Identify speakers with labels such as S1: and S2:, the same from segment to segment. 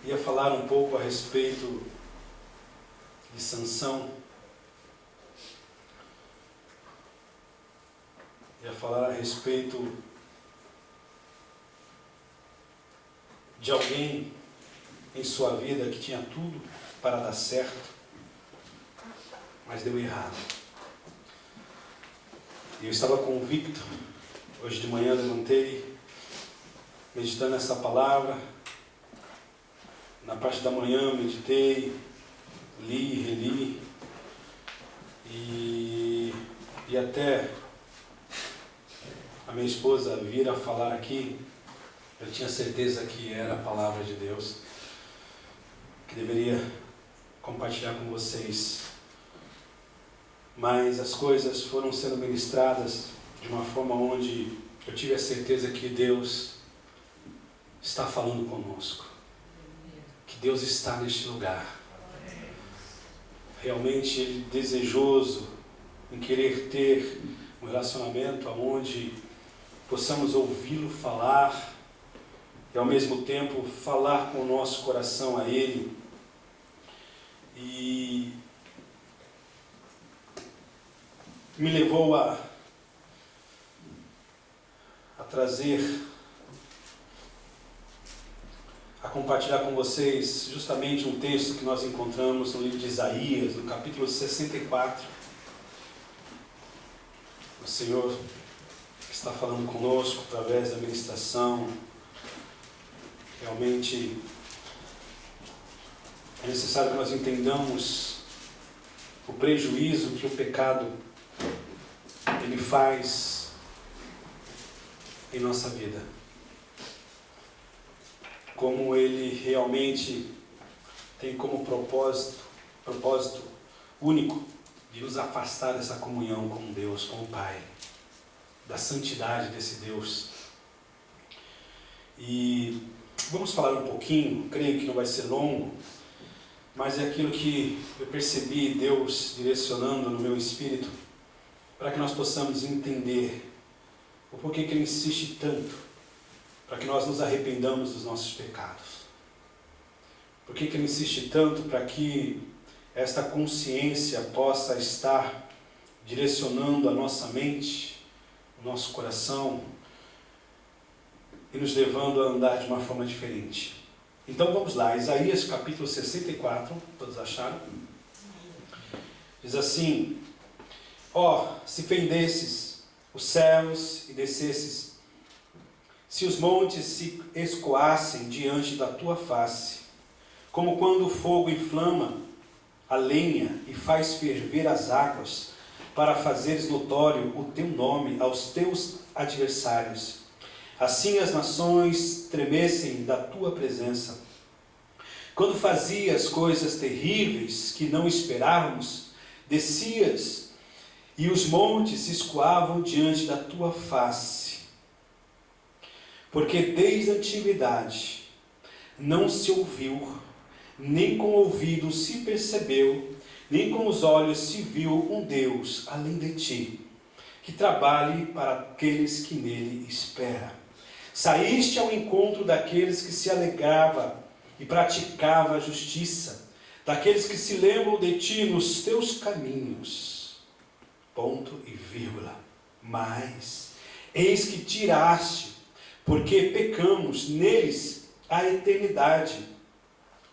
S1: ia falar um pouco a respeito de Sansão. Ia falar a respeito de alguém em sua vida que tinha tudo para dar certo, mas deu errado. E eu estava convicto, hoje de manhã levantei, meditando essa palavra. Na parte da manhã meditei, li, reli, e até a minha esposa vir a falar aqui, eu tinha certeza que era a palavra de Deus, que deveria compartilhar com vocês. Mas as coisas foram sendo ministradas de uma forma onde eu tive a certeza que Deus está falando conosco, que Deus está neste lugar. Realmente Ele desejoso em querer ter um relacionamento onde possamos ouvi-lo falar e ao mesmo tempo falar com o nosso coração a Ele. E me levou a trazer, a compartilhar com vocês justamente um texto que nós encontramos no livro de Isaías, no capítulo 64. O Senhor está falando conosco através da ministração. Realmente é necessário que nós entendamos o prejuízo que o pecado ele faz em nossa vida. Como ele realmente tem como propósito único de nos afastar dessa comunhão com Deus, com o Pai, da santidade desse Deus. E vamos falar um pouquinho, creio que não vai ser longo, mas é aquilo que eu percebi Deus direcionando no meu espírito, para que nós possamos entender o porquê que Ele insiste tanto para que nós nos arrependamos dos nossos pecados. Por que Ele insiste tanto para que esta consciência possa estar direcionando a nossa mente, o nosso coração, e nos levando a andar de uma forma diferente. Então vamos lá, Isaías capítulo 64, todos acharam? Diz assim: ó, se fendesses os céus e descesses, se os montes se escoassem diante da tua face, como quando o fogo inflama a lenha e faz ferver as águas, para fazeres notório o teu nome aos teus adversários. Assim as nações tremessem da tua presença. Quando fazias coisas terríveis que não esperávamos, descias e os montes se escoavam diante da tua face. Porque desde a antiguidade não se ouviu, nem com o ouvido se percebeu, nem com os olhos se viu um Deus além de ti, que trabalhe para aqueles que nele esperam. Saíste ao encontro daqueles que se alegrava e praticava a justiça, daqueles que se lembram de ti nos teus caminhos. Ponto e vírgula. Mas eis que tiraste, porque pecamos neles a eternidade,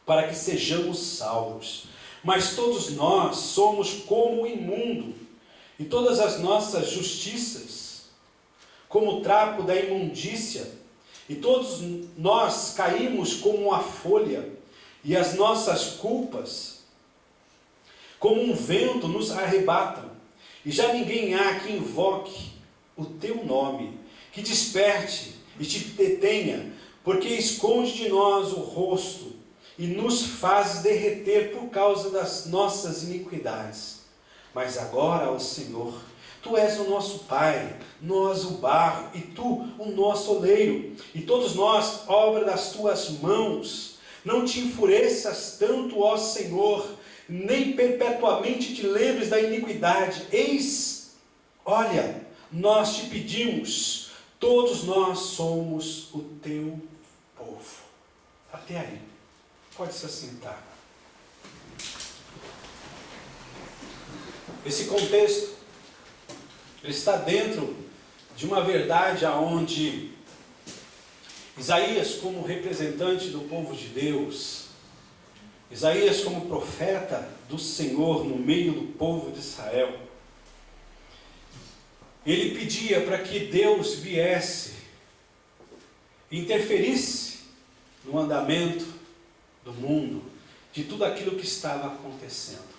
S1: para que sejamos salvos. Mas todos nós somos como o imundo, e todas as nossas justiças, como o trapo da imundícia, e todos nós caímos como a folha, e as nossas culpas, como um vento, nos arrebatam. E já ninguém há que invoque o teu nome, que desperte e te detenha, porque esconde de nós o rosto e nos faz derreter por causa das nossas iniquidades. Mas agora, ó Senhor, Tu és o nosso Pai, nós o barro, e Tu o nosso oleiro, e todos nós, obra das Tuas mãos. Não te enfureças tanto, ó Senhor, nem perpetuamente te lembres da iniquidade. Eis, olha, nós te pedimos, todos nós somos o Teu povo. Até aí. Pode se assentar. Esse contexto, ele está dentro de uma verdade aonde Isaías, como representante do povo de Deus, Isaías como profeta do Senhor no meio do povo de Israel, ele pedia para que Deus viesse, interferisse no andamento do mundo, de tudo aquilo que estava acontecendo.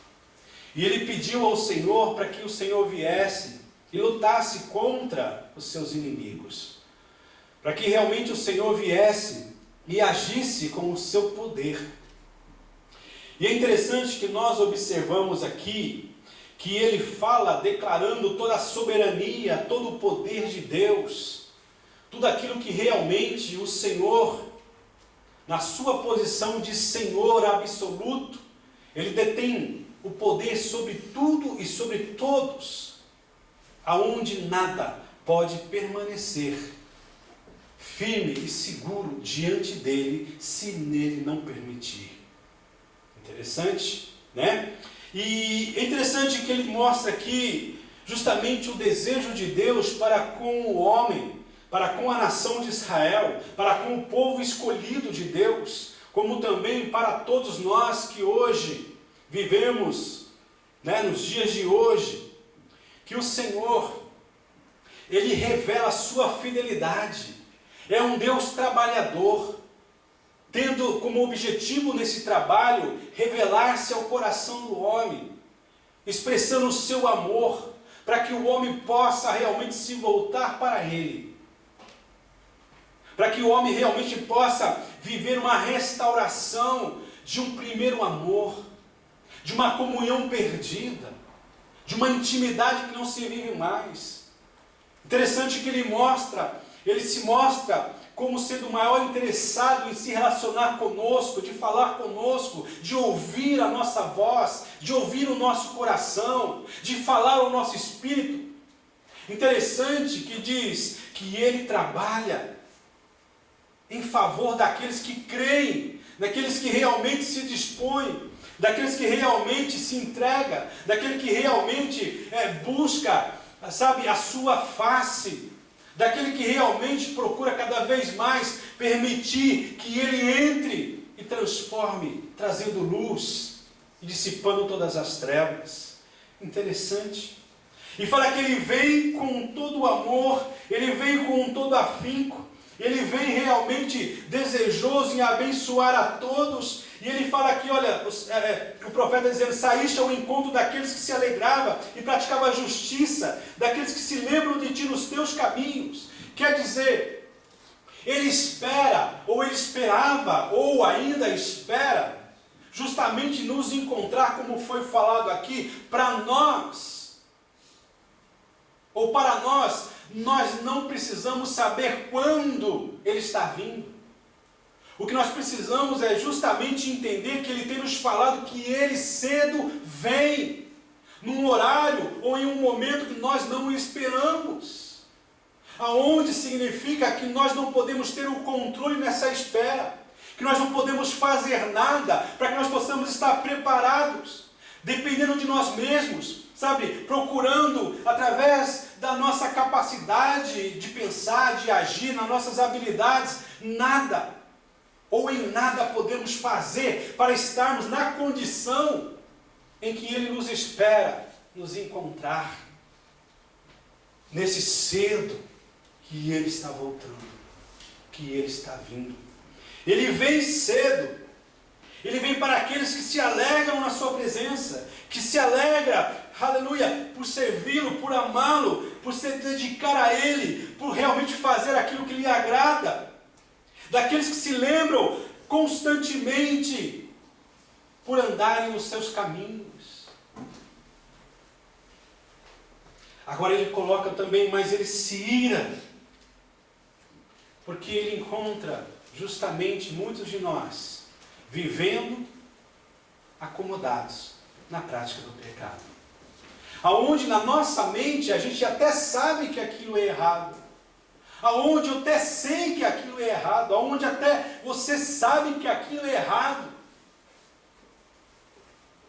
S1: E ele pediu ao Senhor para que o Senhor viesse e lutasse contra os seus inimigos, para que realmente o Senhor viesse e agisse com o seu poder. E é interessante que nós observamos aqui que ele fala declarando toda a soberania, todo o poder de Deus, tudo aquilo que realmente o Senhor, na sua posição de Senhor absoluto, ele detém o poder sobre tudo e sobre todos, aonde nada pode permanecer firme e seguro diante dele, se nele não permitir. Interessante, né? E é interessante que ele mostra aqui justamente o desejo de Deus para com o homem, para com a nação de Israel, para com o povo escolhido de Deus, como também para todos nós que hoje vivemos, né, nos dias de hoje, que o Senhor, ele revela a sua fidelidade. É um Deus trabalhador, tendo como objetivo nesse trabalho revelar-se ao coração do homem, expressando o seu amor, para que o homem possa realmente se voltar para ele, para que o homem realmente possa viver uma restauração de um primeiro amor, de uma comunhão perdida, de uma intimidade que não se vive mais. Interessante que ele se mostra como sendo o maior interessado em se relacionar conosco, de falar conosco, de ouvir a nossa voz, de ouvir o nosso coração, de falar ao nosso espírito. Interessante que diz que ele trabalha em favor daqueles que creem, daqueles que realmente se dispõem, daqueles que realmente se entregam, daquele que realmente busca, sabe, a sua face, daquele que realmente procura cada vez mais permitir que ele entre e transforme, trazendo luz e dissipando todas as trevas. Interessante. E fala que ele vem com todo o amor, ele vem com todo afinco, ele vem realmente desejoso em abençoar a todos. E ele fala aqui, olha, o profeta dizendo, saíste ao encontro daqueles que se alegravam e praticavam a justiça, daqueles que se lembram de ti nos teus caminhos. Quer dizer, ele espera, ou ele esperava, ou ainda espera, justamente nos encontrar, como foi falado aqui, para nós, ou para nós não precisamos saber quando ele está vindo. O que nós precisamos é justamente entender que ele tem nos falado que ele cedo vem, num horário ou em um momento que nós não esperamos, aonde significa que nós não podemos ter o controle nessa espera, que nós não podemos fazer nada para que nós possamos estar preparados, dependendo de nós mesmos, sabe, procurando através da nossa capacidade de pensar, de agir, nas nossas habilidades, nada ou em nada podemos fazer para estarmos na condição em que ele nos espera nos encontrar, nesse cedo que ele está voltando, que ele está vindo. Ele vem cedo, ele vem para aqueles que se alegram na sua presença, que se alegra, aleluia, por servi-lo, por amá-lo, por se dedicar a ele, por realmente fazer aquilo que lhe agrada, daqueles que se lembram constantemente por andarem nos seus caminhos. Agora ele coloca também, mas ele se ira, porque ele encontra justamente muitos de nós vivendo acomodados na prática do pecado, aonde na nossa mente a gente até sabe que aquilo é errado, aonde eu até sei que aquilo é errado, aonde até você sabe que aquilo é errado,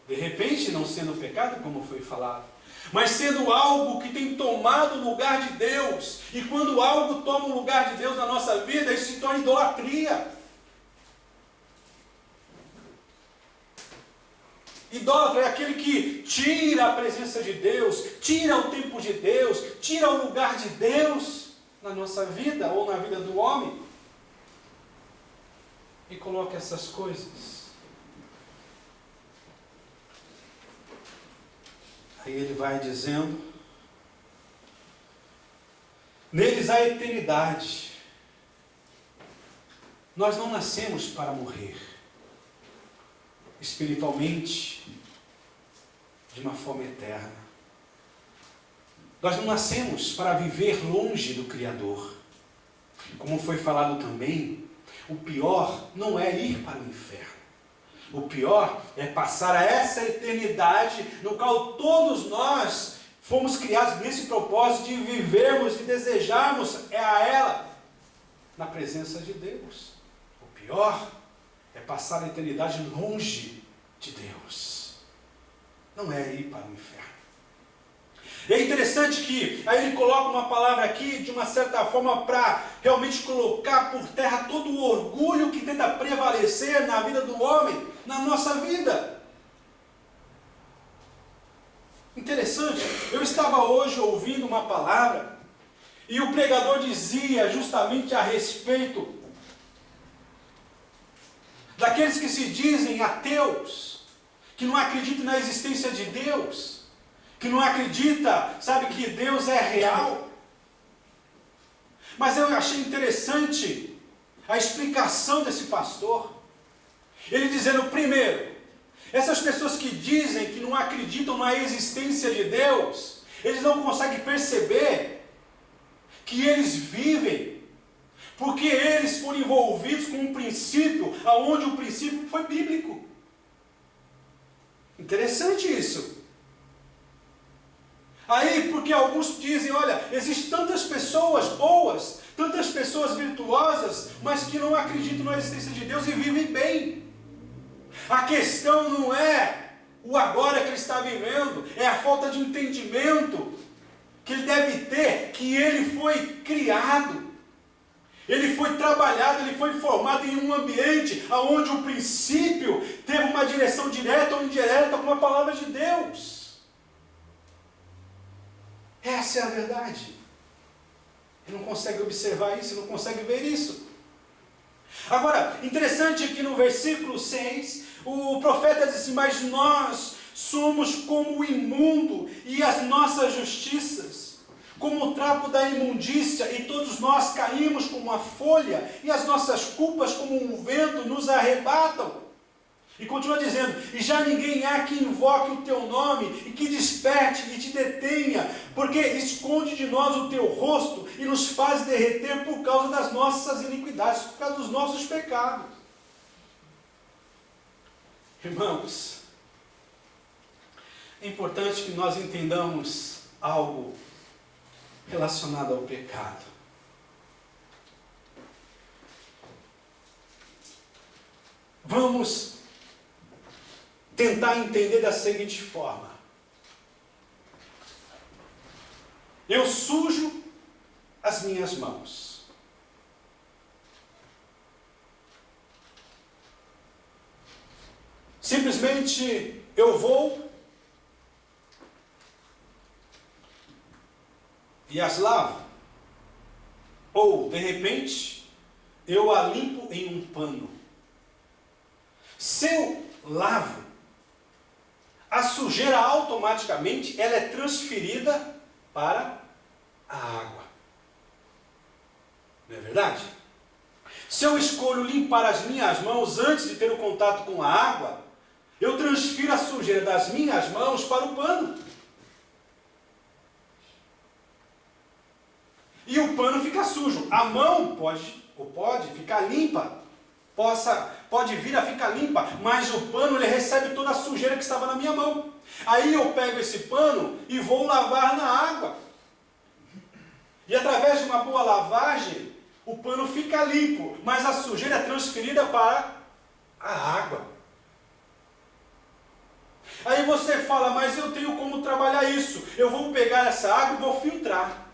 S1: De repente não sendo pecado, como foi falado, mas sendo algo que tem tomado o lugar de Deus. E quando algo toma o lugar de Deus na nossa vida, isso se torna idolatria. Idólatra é aquele que tira a presença de Deus, tira o tempo de Deus, tira o lugar de Deus na nossa vida ou na vida do homem e coloca essas coisas. Aí ele vai dizendo: neles há eternidade. Nós não nascemos para morrer espiritualmente de uma forma eterna. Nós não nascemos para viver longe do Criador. Como foi falado também, o pior não é ir para o inferno. O pior é passar a essa eternidade no qual todos nós fomos criados nesse propósito de vivermos e desejarmos a ela na presença de Deus. O pior é passar a eternidade longe de Deus. Não é ir para o inferno. E é interessante que aí ele coloca uma palavra aqui, de uma certa forma, para realmente colocar por terra todo o orgulho que tenta prevalecer na vida do homem, na nossa vida. Interessante, eu estava hoje ouvindo uma palavra, e o pregador dizia justamente a respeito daqueles que se dizem ateus, que não acreditam na existência de Deus, que não acredita, sabe, que Deus é real. Mas eu achei interessante a explicação desse pastor. Ele dizendo, primeiro, essas pessoas que dizem que não acreditam na existência de Deus, eles não conseguem perceber que eles vivem, porque eles foram envolvidos com um princípio, aonde o princípio foi bíblico. Interessante isso. Aí, porque alguns dizem, olha, existem tantas pessoas boas, tantas pessoas virtuosas, mas que não acreditam na existência de Deus e vivem bem. A questão não é o agora que ele está vivendo, é a falta de entendimento que ele deve ter, que ele foi criado, ele foi trabalhado, ele foi formado em um ambiente onde o princípio teve uma direção direta ou indireta com a palavra de Deus. Essa é a verdade. Ele não consegue observar isso, não consegue ver isso. Agora, interessante que no versículo 6, o profeta diz assim, mas nós somos como o imundo, e as nossas justiças, como o trapo da imundícia, e todos nós caímos como a folha, e as nossas culpas como um vento nos arrebatam. E continua dizendo, e já ninguém há que invoque o teu nome, e que desperte e te detenha, porque esconde de nós o teu rosto, e nos faz derreter por causa das nossas iniquidades, por causa dos nossos pecados. Irmãos, é importante que nós entendamos algo relacionado ao pecado. Vamos tentar entender da seguinte forma. Eu sujo as minhas mãos. Simplesmente eu vou e as lavo. Ou, de repente, eu a limpo em um pano. Se eu lavo, a sujeira automaticamente ela é transferida para a água. Não é verdade? Se eu escolho limpar as minhas mãos antes de ter o contato com a água, eu transfiro a sujeira das minhas mãos para o pano. E o pano fica sujo. A mão pode ficar limpa. Pode vir a ficar limpa, mas o pano ele recebe toda a sujeira que estava na minha mão. Aí eu pego esse pano e vou lavar na água. E através de uma boa lavagem, o pano fica limpo, mas a sujeira é transferida para a água. Aí você fala, mas eu tenho como trabalhar isso. Eu vou pegar essa água e vou filtrar.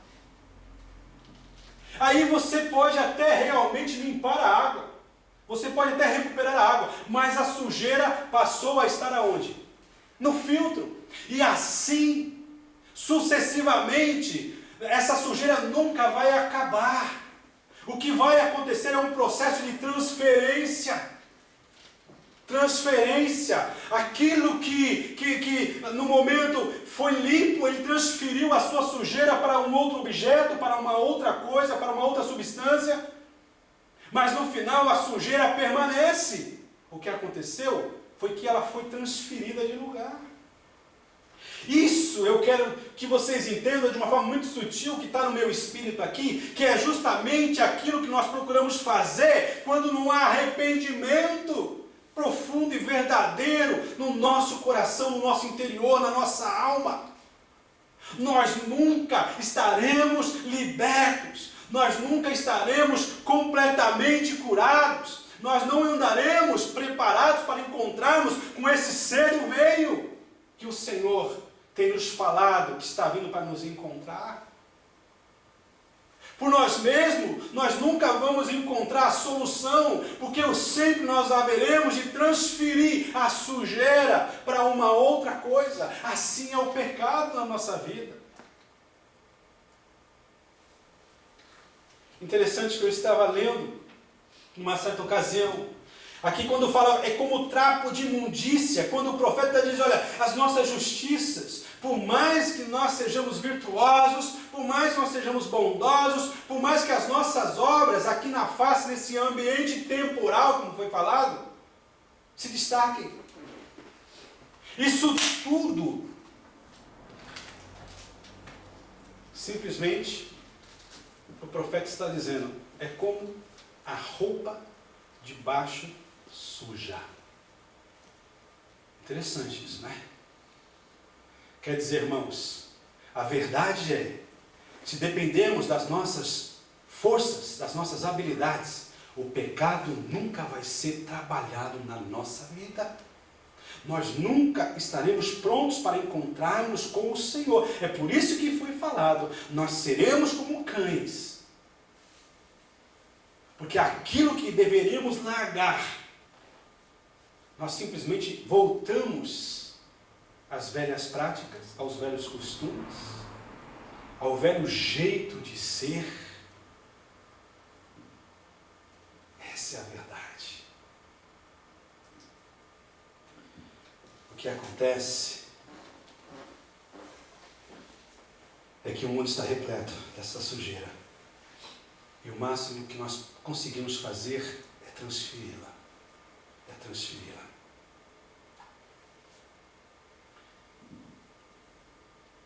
S1: Aí você pode até realmente limpar a água. Você pode até recuperar a água. Mas a sujeira passou a estar aonde? No filtro. E assim, sucessivamente, essa sujeira nunca vai acabar. O que vai acontecer é um processo de transferência. Transferência. Aquilo que no momento foi limpo, ele transferiu a sua sujeira para um outro objeto, para uma outra coisa, para uma outra substância. Mas no final a sujeira permanece. O que aconteceu foi que ela foi transferida de lugar. Isso eu quero que vocês entendam de uma forma muito sutil, que está no meu espírito aqui, que é justamente aquilo que nós procuramos fazer quando não há arrependimento profundo e verdadeiro no nosso coração, no nosso interior, na nossa alma. Nós nunca estaremos libertos, nós nunca estaremos completamente curados, nós não andaremos preparados para encontrarmos com esse ser do meio que o Senhor tem nos falado que está vindo para nos encontrar. Por nós mesmos, nós nunca vamos encontrar a solução, porque sempre nós haveremos de transferir a sujeira para uma outra coisa. Assim é o pecado na nossa vida. Interessante que eu estava lendo, numa certa ocasião, aqui quando fala, é como trapo de imundícia, quando o profeta diz, olha, as nossas justiças, por mais que nós sejamos virtuosos, por mais que nós sejamos bondosos, por mais que as nossas obras aqui na face, nesse ambiente temporal, como foi falado, se destaquem. Isso tudo, simplesmente, o profeta está dizendo, é como a roupa de baixo suja. Interessante isso, né? Quer dizer, irmãos, a verdade é, se dependermos das nossas forças, das nossas habilidades, o pecado nunca vai ser trabalhado na nossa vida. Nós nunca estaremos prontos para encontrarmos com o Senhor. É por isso que foi falado, nós seremos como cães. Porque aquilo que deveríamos largar, nós simplesmente voltamos às velhas práticas, aos velhos costumes, ao velho jeito de ser. Essa é a verdade. O que acontece é que o mundo está repleto dessa sujeira. E o máximo que nós conseguimos fazer é transferi-la. É transferi-la.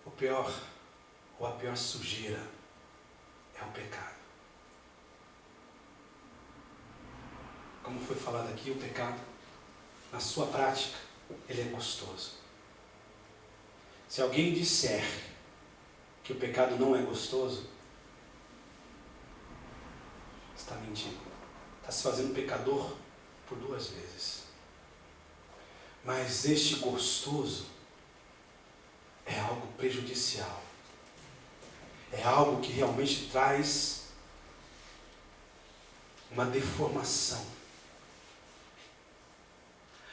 S1: O pior, ou a pior sujeira, é o pecado. Como foi falado aqui, o pecado, na sua prática, ele é gostoso. Se alguém disser que o pecado não é gostoso, está mentindo. Está se fazendo pecador por duas vezes. Mas este gostoso é algo prejudicial. É algo que realmente traz uma deformação.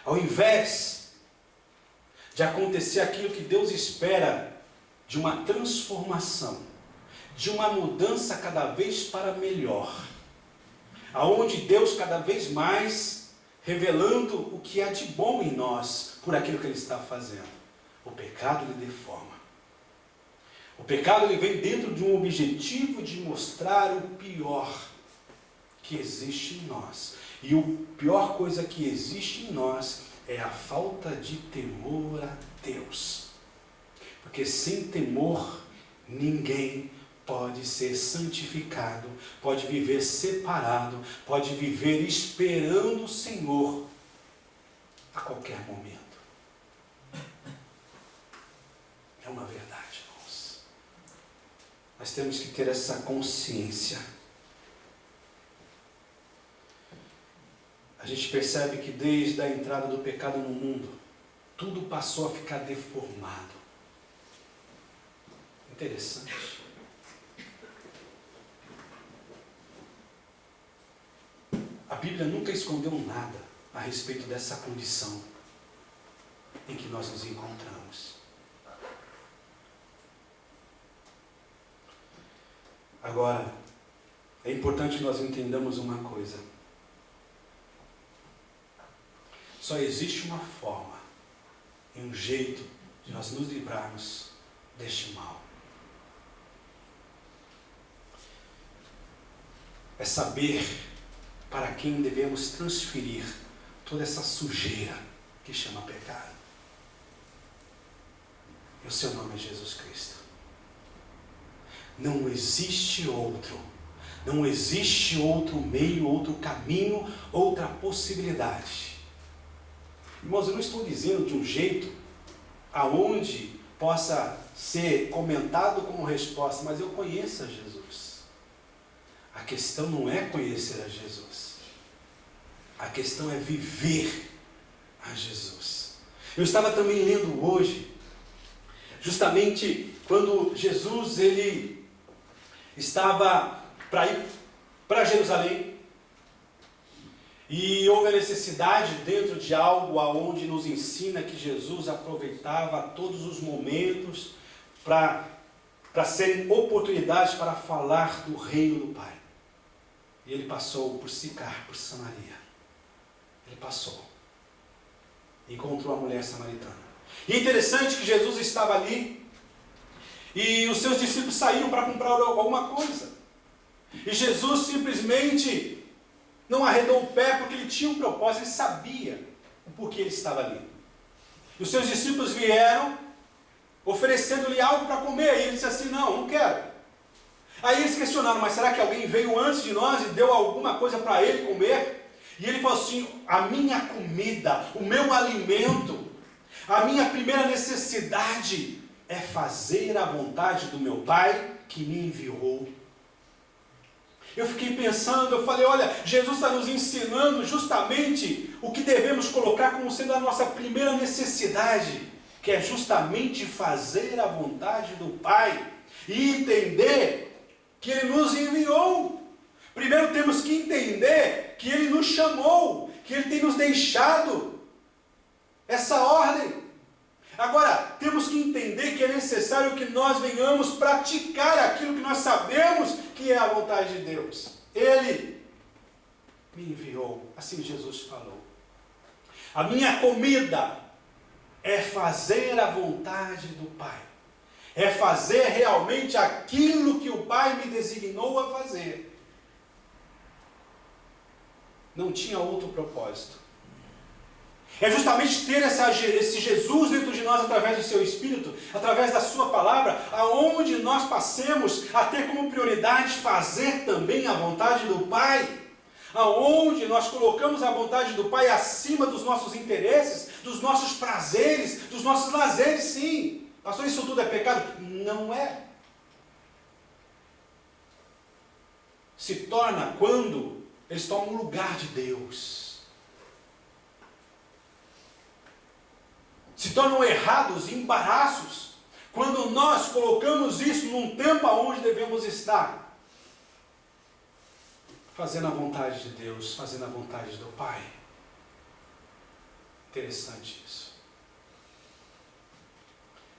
S1: Ao invés de acontecer aquilo que Deus espera, de uma transformação, de uma mudança cada vez para melhor, aonde Deus cada vez mais revelando o que há de bom em nós, por aquilo que Ele está fazendo. O pecado ele deforma. O pecado ele vem dentro de um objetivo de mostrar o pior que existe em nós. E a pior coisa que existe em nós é a falta de temor a Deus. Porque sem temor, ninguém pode ser santificado, pode viver separado, pode viver esperando o Senhor a qualquer momento. É uma verdade, irmãos. Nós temos que ter essa consciência. A gente percebe que desde a entrada do pecado no mundo, tudo passou a ficar deformado. Interessante. A Bíblia nunca escondeu nada a respeito dessa condição em que nós nos encontramos. Agora, é importante que nós entendamos uma coisa. Só existe uma forma e um jeito de nós nos livrarmos deste mal. É saber para quem devemos transferir toda essa sujeira que chama pecado. E o seu nome é Jesus Cristo. Não existe outro. Não existe outro meio, outro caminho, outra possibilidade. Irmãos, eu não estou dizendo de um jeito aonde possa ser comentado como resposta, mas eu conheço a Jesus. A questão não é conhecer a Jesus. A questão é viver a Jesus. Eu estava também lendo hoje, justamente quando Jesus ele estava para ir para Jerusalém, e houve a necessidade dentro de algo aonde nos ensina que Jesus aproveitava todos os momentos para serem oportunidades para falar do reino do Pai. E ele passou por Sicar, por Samaria. Ele passou. Encontrou a mulher samaritana. E é interessante que Jesus estava ali e os seus discípulos saíram para comprar alguma coisa. E Jesus simplesmente não arredou o pé porque ele tinha um propósito, ele sabia o porquê ele estava ali. E os seus discípulos vieram oferecendo-lhe algo para comer. E ele disse assim, não quero. Aí eles questionaram, mas será que alguém veio antes de nós e deu alguma coisa para ele comer? E ele falou assim, a minha comida, o meu alimento, a minha primeira necessidade é fazer a vontade do meu Pai que me enviou. Eu fiquei pensando, eu falei, olha, Jesus está nos ensinando justamente o que devemos colocar como sendo a nossa primeira necessidade, que é justamente fazer a vontade do Pai e entender que Ele nos enviou. Primeiro temos que entender que Ele nos chamou, que Ele tem nos deixado essa ordem. Agora, temos que entender que é necessário que nós venhamos praticar aquilo que nós sabemos que é a vontade de Deus. Ele me enviou, assim Jesus falou. A minha comida é fazer a vontade do Pai. É fazer realmente aquilo que o Pai me designou a fazer. Não tinha outro propósito. É justamente ter esse Jesus dentro de nós através do seu Espírito, através da sua palavra, aonde nós passemos a ter como prioridade fazer também a vontade do Pai, aonde nós colocamos a vontade do Pai acima dos nossos interesses, dos nossos prazeres, dos nossos lazeres. Sim, pastor, isso tudo é pecado? Não é. Se torna quando eles tomam o lugar de Deus. Se tornam errados e embaraços quando nós colocamos isso num tempo aonde devemos estar. Fazendo a vontade de Deus, fazendo a vontade do Pai. Interessante isso.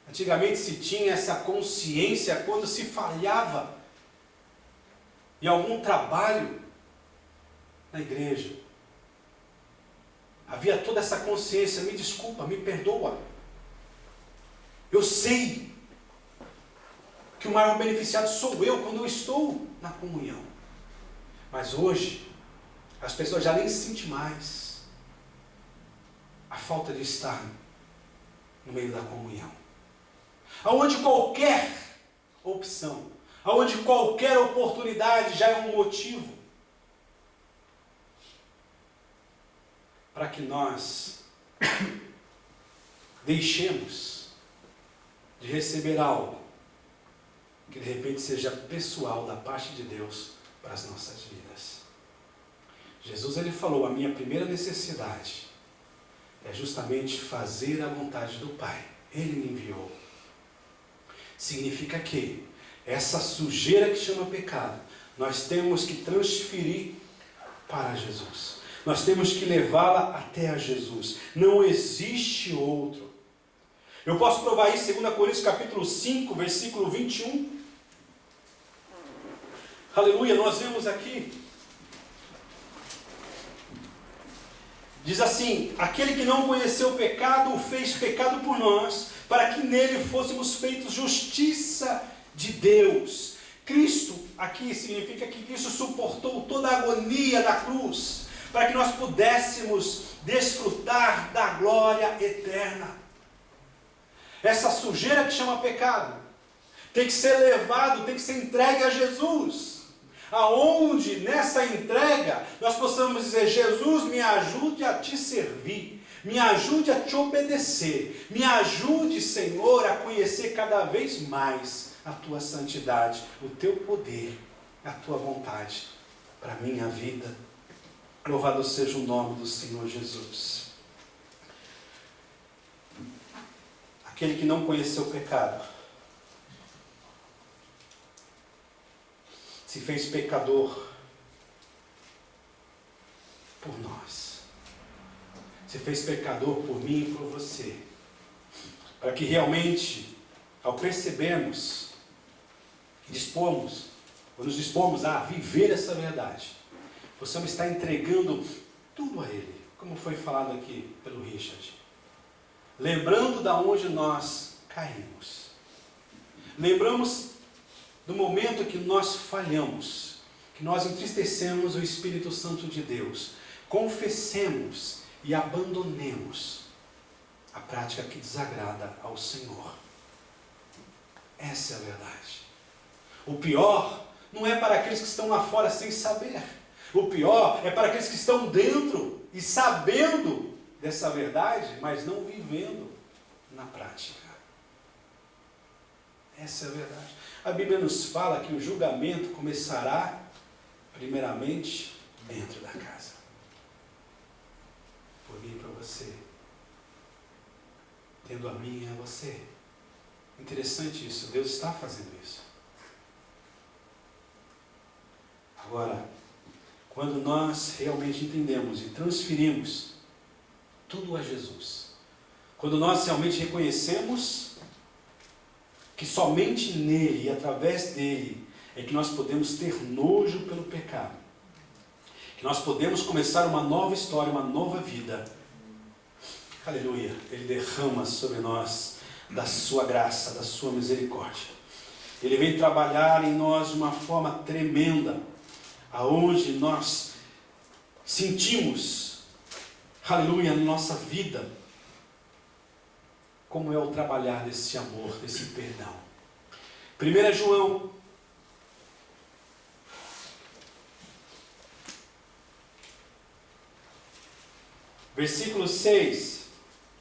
S1: Antigamente se tinha essa consciência quando se falhava em algum trabalho na igreja. Havia toda essa consciência, me desculpa, me perdoa. Eu sei que o maior beneficiado sou eu quando eu estou na comunhão. Mas hoje, as pessoas já nem sentem mais a falta de estar no meio da comunhão. Aonde qualquer opção, aonde qualquer oportunidade já é um motivo para que nós deixemos de receber algo que de repente seja pessoal da parte de Deus para as nossas vidas. Jesus ele falou, a minha primeira necessidade é justamente fazer a vontade do Pai. Ele me enviou. Significa que essa sujeira que chama pecado, nós temos que transferir para Jesus. Nós temos que levá-la até a Jesus. Não existe outro. Eu posso provar isso em 2 Coríntios capítulo 5, versículo 21. Aleluia, nós vemos aqui. Diz assim: aquele que não conheceu o pecado, o fez pecado por nós, para que nele fôssemos feitos justiça de Deus. Cristo, aqui significa que Cristo suportou toda a agonia da cruz, para que nós pudéssemos desfrutar da glória eterna. Essa sujeira que chama pecado, tem que ser levado, tem que ser entregue a Jesus. Aonde nessa entrega nós possamos dizer: Jesus, me ajude a te servir, me ajude a te obedecer, me ajude, Senhor, a conhecer cada vez mais a tua santidade, o teu poder, a tua vontade para a minha vida. Louvado seja o nome do Senhor Jesus. Aquele que não conheceu o pecado se fez pecador por nós. Se fez pecador por mim e por você. Para que realmente, ao percebermos, nos dispomos a viver essa verdade, possamos estar entregando tudo a Ele, como foi falado aqui pelo Richard. Lembrando da onde nós caímos. Lembramos do momento que nós falhamos, que nós entristecemos o Espírito Santo de Deus. Confessemos e abandonemos a prática que desagrada ao Senhor. Essa é a verdade. O pior não é para aqueles que estão lá fora sem saber. O pior é para aqueles que estão dentro e sabendo dessa verdade, mas não vivendo na prática. Essa é a verdade. A Bíblia nos fala que o julgamento começará primeiramente dentro da casa. Por mim e para você. Tendo a mim e a você. Interessante isso, Deus está fazendo isso. Agora, quando nós realmente entendemos e transferimos tudo a Jesus, quando nós realmente reconhecemos que somente nele e através dele é que nós podemos ter nojo pelo pecado, que nós podemos começar uma nova história, uma nova vida. Aleluia, Ele derrama sobre nós da sua graça, da sua misericórdia. Ele vem trabalhar em nós de uma forma tremenda, aonde nós sentimos, aleluia, na nossa vida, como é o trabalhar desse amor, desse perdão. 1 João, versículo 6,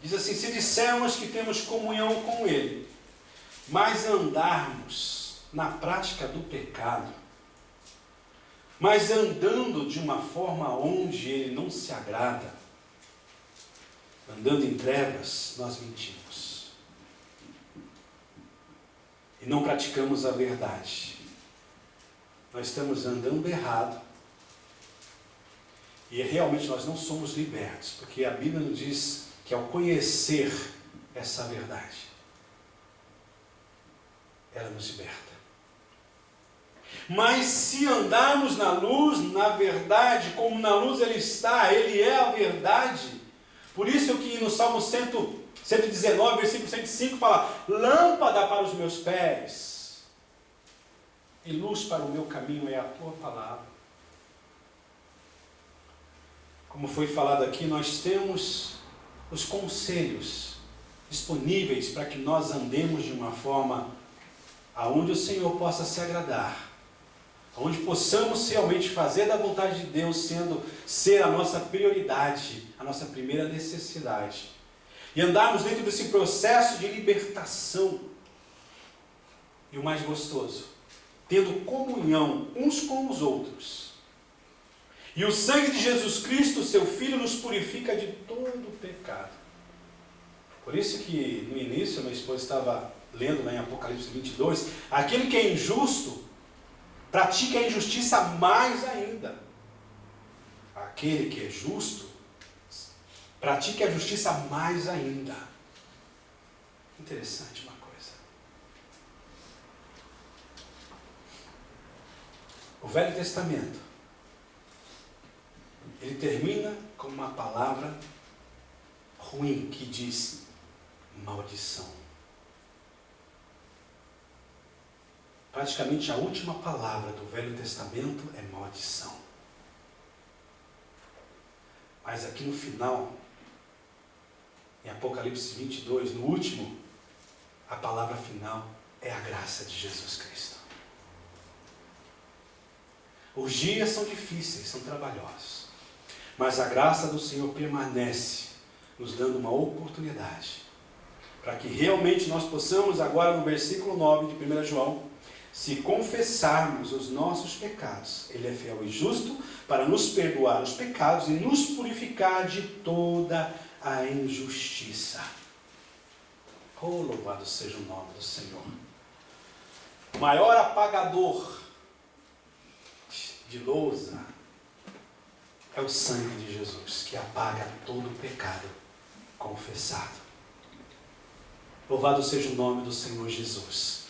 S1: diz assim: se dissermos que temos comunhão com Ele, mas andarmos na prática do pecado, mas andando de uma forma onde Ele não se agrada, andando em trevas, nós mentimos. E não praticamos a verdade. Nós estamos andando errado. E realmente nós não somos libertos, porque a Bíblia nos diz que ao conhecer essa verdade, ela nos liberta. Mas se andarmos na luz, na verdade, como na luz Ele está, Ele é a verdade. Por isso que no Salmo 119, versículo 105 fala: lâmpada para os meus pés e luz para o meu caminho é a tua palavra. Como foi falado aqui, nós temos os conselhos disponíveis para que nós andemos de uma forma aonde o Senhor possa se agradar, onde possamos realmente fazer da vontade de Deus ser a nossa prioridade, a nossa primeira necessidade. E andarmos dentro desse processo de libertação. E o mais gostoso, tendo comunhão uns com os outros. E o sangue de Jesus Cristo, seu Filho, nos purifica de todo pecado. Por isso que no início, minha esposa estava lendo lá em Apocalipse 22, aquele que é injusto, pratica a injustiça mais ainda. Aquele que é justo, pratica a justiça mais ainda. Interessante uma coisa. O Velho Testamento, ele termina com uma palavra ruim que diz maldição. Praticamente a última palavra do Velho Testamento é maldição. Mas aqui no final, em Apocalipse 22, no último, a palavra final é a graça de Jesus Cristo. Os dias são difíceis, são trabalhosos, mas a graça do Senhor permanece, nos dando uma oportunidade, para que realmente nós possamos agora no versículo 9 de 1 João, se confessarmos os nossos pecados, Ele é fiel e justo para nos perdoar os pecados e nos purificar de toda a injustiça. Oh, louvado seja o nome do Senhor. O maior apagador de lousa é o sangue de Jesus, que apaga todo o pecado confessado. Louvado seja o nome do Senhor Jesus.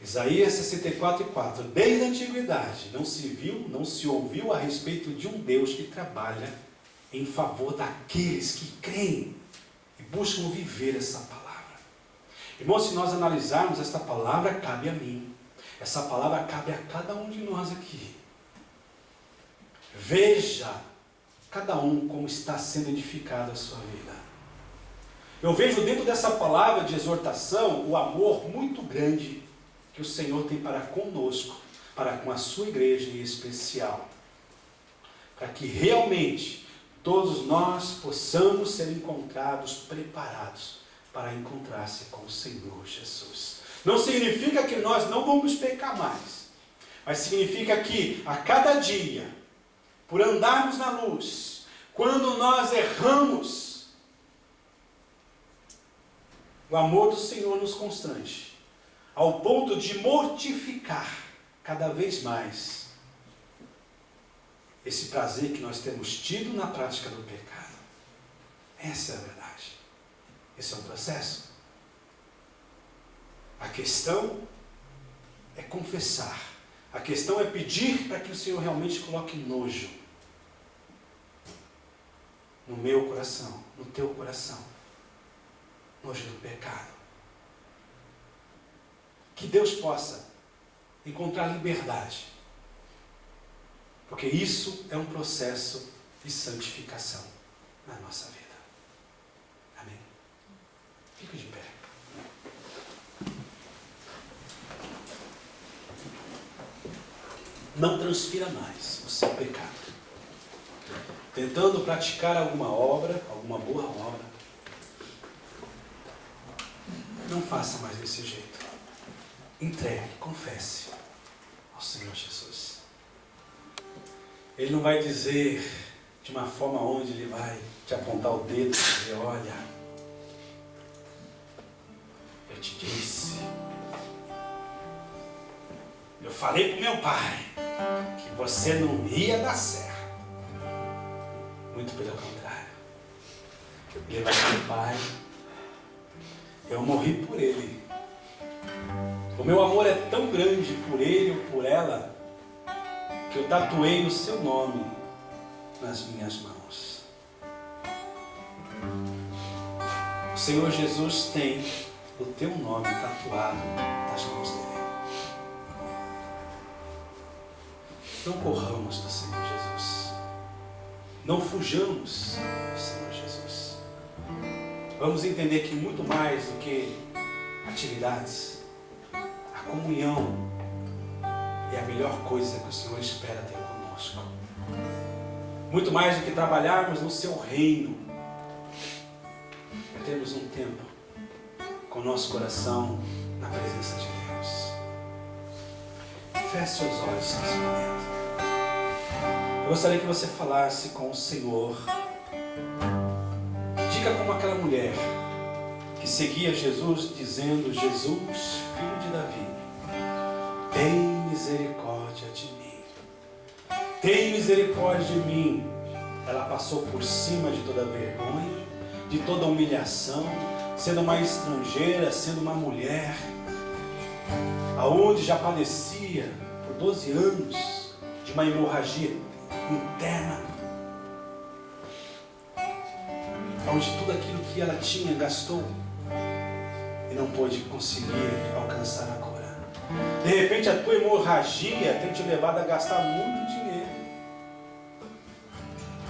S1: Isaías 64:4. Desde a antiguidade não se viu, não se ouviu a respeito de um Deus que trabalha em favor daqueles que creem e buscam viver essa palavra. Irmãos, se nós analisarmos esta palavra, cabe a mim. Essa palavra cabe a cada um de nós aqui. Veja cada um como está sendo edificada a sua vida. Eu vejo dentro dessa palavra de exortação o amor muito grande que o Senhor tem para conosco, para com a sua igreja em especial, para que realmente todos nós possamos ser encontrados, preparados para encontrar-se com o Senhor Jesus. Não significa que nós não vamos pecar mais, mas significa que a cada dia, por andarmos na luz, quando nós erramos, o amor do Senhor nos constrange, ao ponto de mortificar cada vez mais esse prazer que nós temos tido na prática do pecado. Essa é a verdade. Esse é um processo. A questão é confessar. A questão é pedir para que o Senhor realmente coloque nojo no meu coração, no teu coração. Nojo do pecado. Que Deus possa encontrar liberdade, porque isso é um processo de santificação na nossa vida. Amém? Fique de pé. Não transfira mais o seu pecado, tentando praticar alguma obra, alguma boa obra. Não faça mais desse jeito. Entregue, confesse ao Senhor Jesus. Ele não vai dizer de uma forma onde Ele vai te apontar o dedo e dizer, olha, eu te disse, eu falei para o meu pai que você não ia dar certo. Muito pelo contrário. Ele vai dizer, pai, eu morri por ele. O meu amor é tão grande por ele ou por ela, que eu tatuei o seu nome nas minhas mãos. O Senhor Jesus tem o teu nome tatuado nas mãos dele. Não corramos do Senhor Jesus. Não fujamos do Senhor Jesus. Vamos entender que muito mais do que atividades, a comunhão é a melhor coisa que o Senhor espera ter conosco. Muito mais do que trabalharmos no seu reino, é termos um tempo com o nosso coração na presença de Deus. Feche seus olhos nesse momento. gostaria que você falasse com o Senhor. Diga como aquela mulher que seguia Jesus, dizendo: Jesus, filho de Davi, tem misericórdia de mim. Tem misericórdia de mim. Ela passou por cima de toda vergonha, de toda humilhação, sendo uma estrangeira, sendo uma mulher, aonde já padecia por 12 anos de uma hemorragia interna, onde tudo aquilo que ela tinha gastou e não pôde conseguir alcançar a cura. De repente a tua hemorragia tem te levado a gastar muito dinheiro,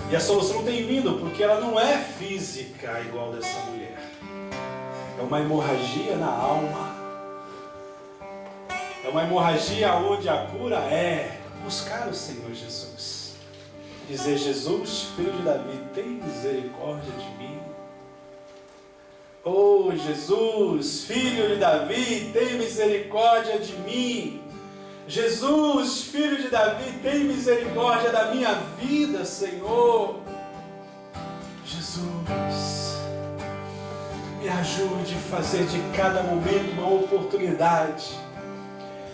S1: e a solução não tem vindo, porque ela não é física igual dessa mulher. É uma hemorragia na alma. É uma hemorragia onde a cura é buscar o Senhor Jesus. Dizer: Jesus, filho de Davi, tem misericórdia de mim. Oh, Jesus, filho de Davi, tem misericórdia de mim. Jesus, filho de Davi, tem misericórdia da minha vida, Senhor. Jesus, me ajude a fazer de cada momento uma oportunidade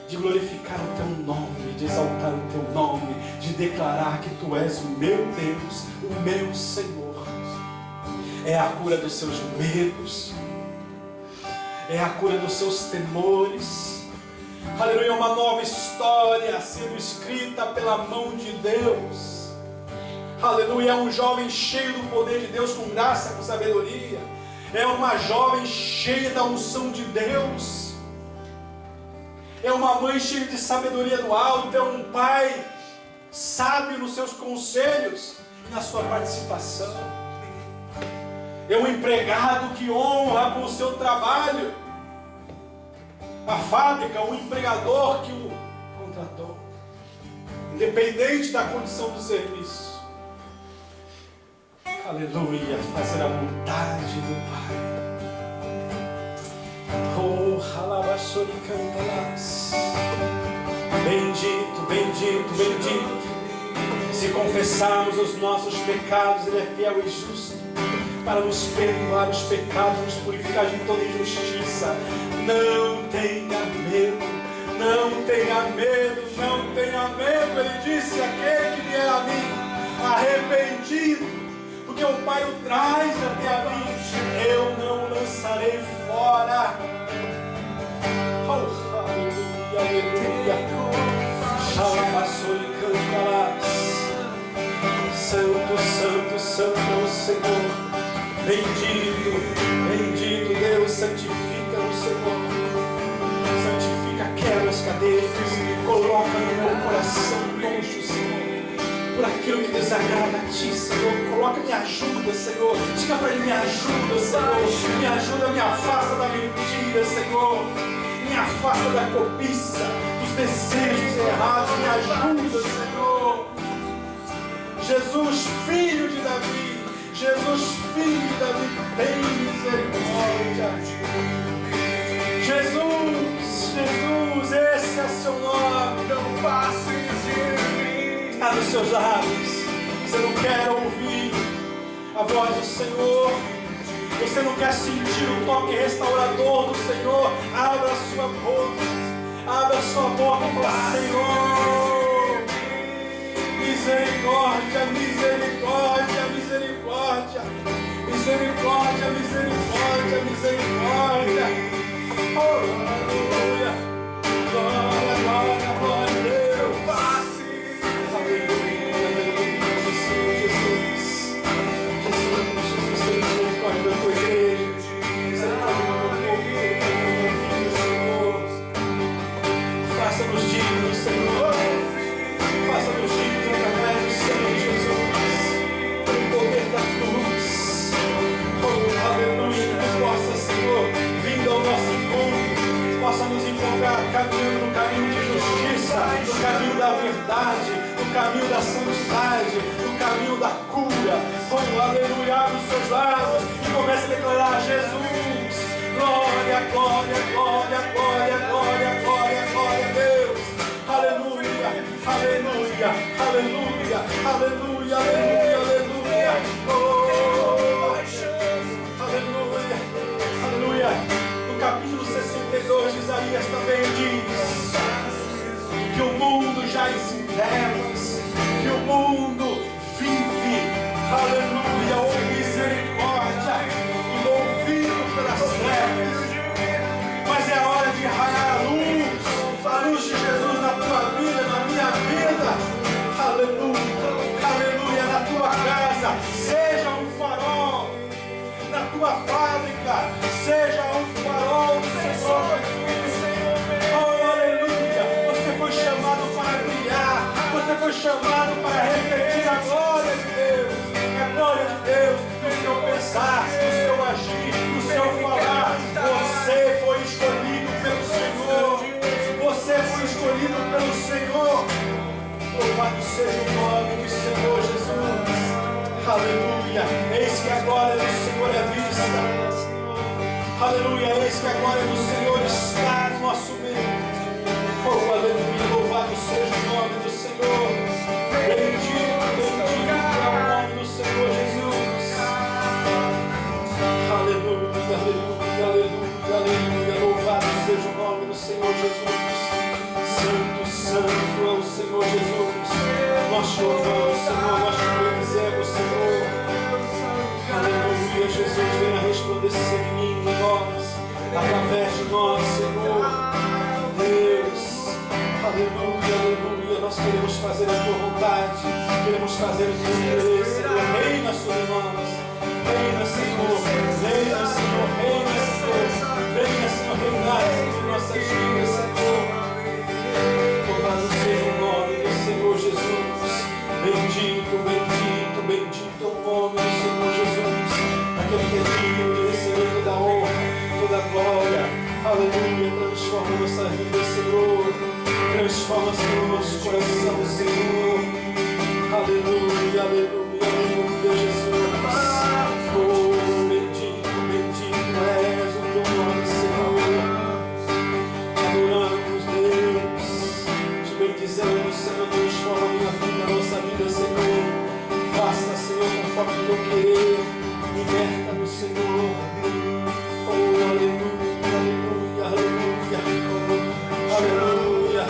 S1: de glorificar o Teu nome, de exaltar o Teu nome, de declarar que Tu és o meu Deus, o meu Senhor. É a cura dos seus medos, é a cura dos seus temores. Aleluia, uma nova história sendo escrita pela mão de Deus. Aleluia, é um jovem cheio do poder de Deus, com graça, com sabedoria. É uma jovem cheia da unção de Deus. É uma mãe cheia de sabedoria do alto. É um pai sábio nos seus conselhos e na sua participação. É um empregado que honra com o seu trabalho a fábrica, o empregador que o contratou, independente da condição do serviço. Aleluia, fazer a vontade do Pai. Oh, halabashori cantalas. Bendito, bendito, bendito. Se confessarmos os nossos pecados, Ele é fiel e justo para nos perdoar os pecados, nos purificar de toda injustiça. Não tenha medo, não tenha medo, não tenha medo. Ele disse: aquele que vier a mim arrependido, porque o Pai o traz até a mim, eu não o lançarei fora. Oh, aleluia, aleluia. Xalabaçoi cantarás. Santo, santo, santo é o Senhor. Bendito, bendito Deus, santifica-o, Senhor. Santifica, quebra as cadeias, coloca no meu coração longe, Senhor, por aquilo que desagrada a Ti, Senhor. Coloca, me ajuda, Senhor. Diga para Ele: me ajuda, Senhor. Me ajuda, me afasta da mentira, Senhor. Me afasta da cobiça, dos desejos errados. Me ajuda, Senhor. Jesus, filho de Davi, Jesus, filho de Davi, tem misericórdia. Jesus, Jesus, esse é seu nome. Não passe de mim. Está nos seus lábios. Você não quer ouvir a voz do Senhor. Você não quer sentir o toque restaurador do Senhor. Abra a sua boca. Abra a sua boca e fala: Senhor, misericórdia, misericórdia, misericórdia, misericórdia, misericórdia, misericórdia. Oh, aleluia. Glória, glória, glória a Deus. Passe. Aleluia, aleluia. Jesus, Jesus. Jesus, tem misericórdia da tua igreja. Misericórdia do teu povo, Senhor. Faça-nos dignos, Senhor. Faça-nos dignos através do Senhor Jesus. aleluia, aleluia. Oh, aleluia, aleluia. No capítulo 62 de Isaías também diz que o mundo jaz em trevas, que o mundo vive, aleluia, ou misericórdia, envolvido pelas trevas. Mas é hora de raiar a luz de Jesus na tua vida, na minha vida, aleluia, aleluia, na tua casa, seja um farol, na tua fábrica, seja um farol do Senhor. Oh, aleluia, você foi chamado para brilhar, você foi chamado para refletir a glória de Deus, a glória de Deus no seu pensar, no seu agir, no seu falar. Você foi escolhido pelo Senhor, você foi escolhido pelo Senhor. Louvado seja o nome do Senhor Jesus, aleluia. Eis que a glória do Senhor é vista, aleluia. Eis que a glória do Senhor está no nosso meio. Oh, aleluia, louvado seja o nome do Senhor. Bendito, bendito é o nome do Senhor Jesus. Aleluia, aleluia, aleluia, aleluia. Louvado seja o nome do Senhor Jesus. Santo, santo é o Senhor Jesus. Nós te louvamos, Senhor, nós te bendizemos, Senhor. Aleluia, Jesus, venha resplandecer em mim, em nós, através de nós, Senhor. Deus, aleluia, aleluia, nós queremos fazer a tua vontade, queremos fazer o teu querer, Senhor. Reina sobre nós, reina, Senhor, reina, Senhor, reina, Senhor, venha, Senhor, reinar sobre nossas vidas, Senhor. Louvado seja o nome do Senhor Jesus, bendito, bendito, bendito é o nome do Senhor Jesus, aquele que é digno de receber toda a honra, toda a glória. Aleluia, transforma nossa vida, Senhor. Transforma, Senhor, nosso coração, Senhor. Aleluia, aleluia, aleluia, Jesus. Oh, bendito, bendito és o teu nome, Senhor. Adoramos, Deus. Te bendizemos, Senhor. Transforma a minha vida, a nossa vida, Senhor. Faça, Senhor, conforme o teu querer. Liberta-nos, Senhor. Oh, aleluia. Aleluia.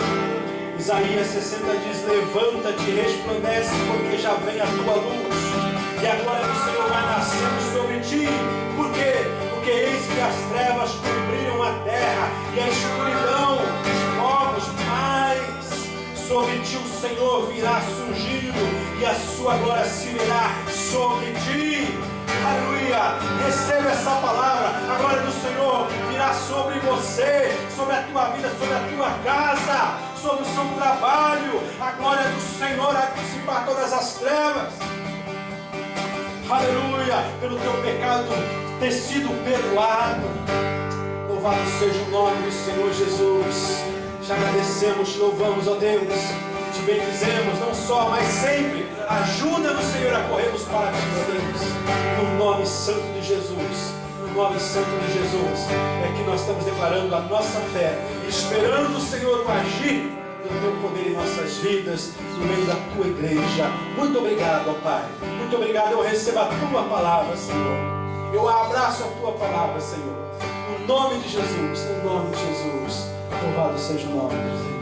S1: Isaías 60 diz: levanta-te, resplandece, porque já vem a tua luz, e a glória do Senhor vai nascendo sobre ti. Por quê? Porque eis que as trevas cobriram a terra, e a escuridão os povos, mas sobre ti o Senhor virá surgindo, e a sua glória se verá sobre ti. Aleluia, receba essa palavra. A glória do Senhor virá sobre você, sobre a tua vida, sobre a tua casa, sobre o seu trabalho. A glória do Senhor vai dissipar todas as trevas. Aleluia, pelo teu pecado ter sido perdoado. Louvado seja o nome do Senhor Jesus. Te agradecemos, te louvamos, ó Deus. Te bendizemos, não só, mas sempre. Ajuda-nos, Senhor, a corrermos para ti, ó Deus. No nome santo de Jesus, no nome santo de Jesus, é que nós estamos declarando a nossa fé, esperando, Senhor, o agir do teu poder em nossas vidas, no meio da tua igreja. Muito obrigado, ó Pai. Muito obrigado. Eu recebo a tua palavra, Senhor. Eu abraço a tua palavra, Senhor. No nome de Jesus, no nome de Jesus. Louvado seja o nome de Jesus.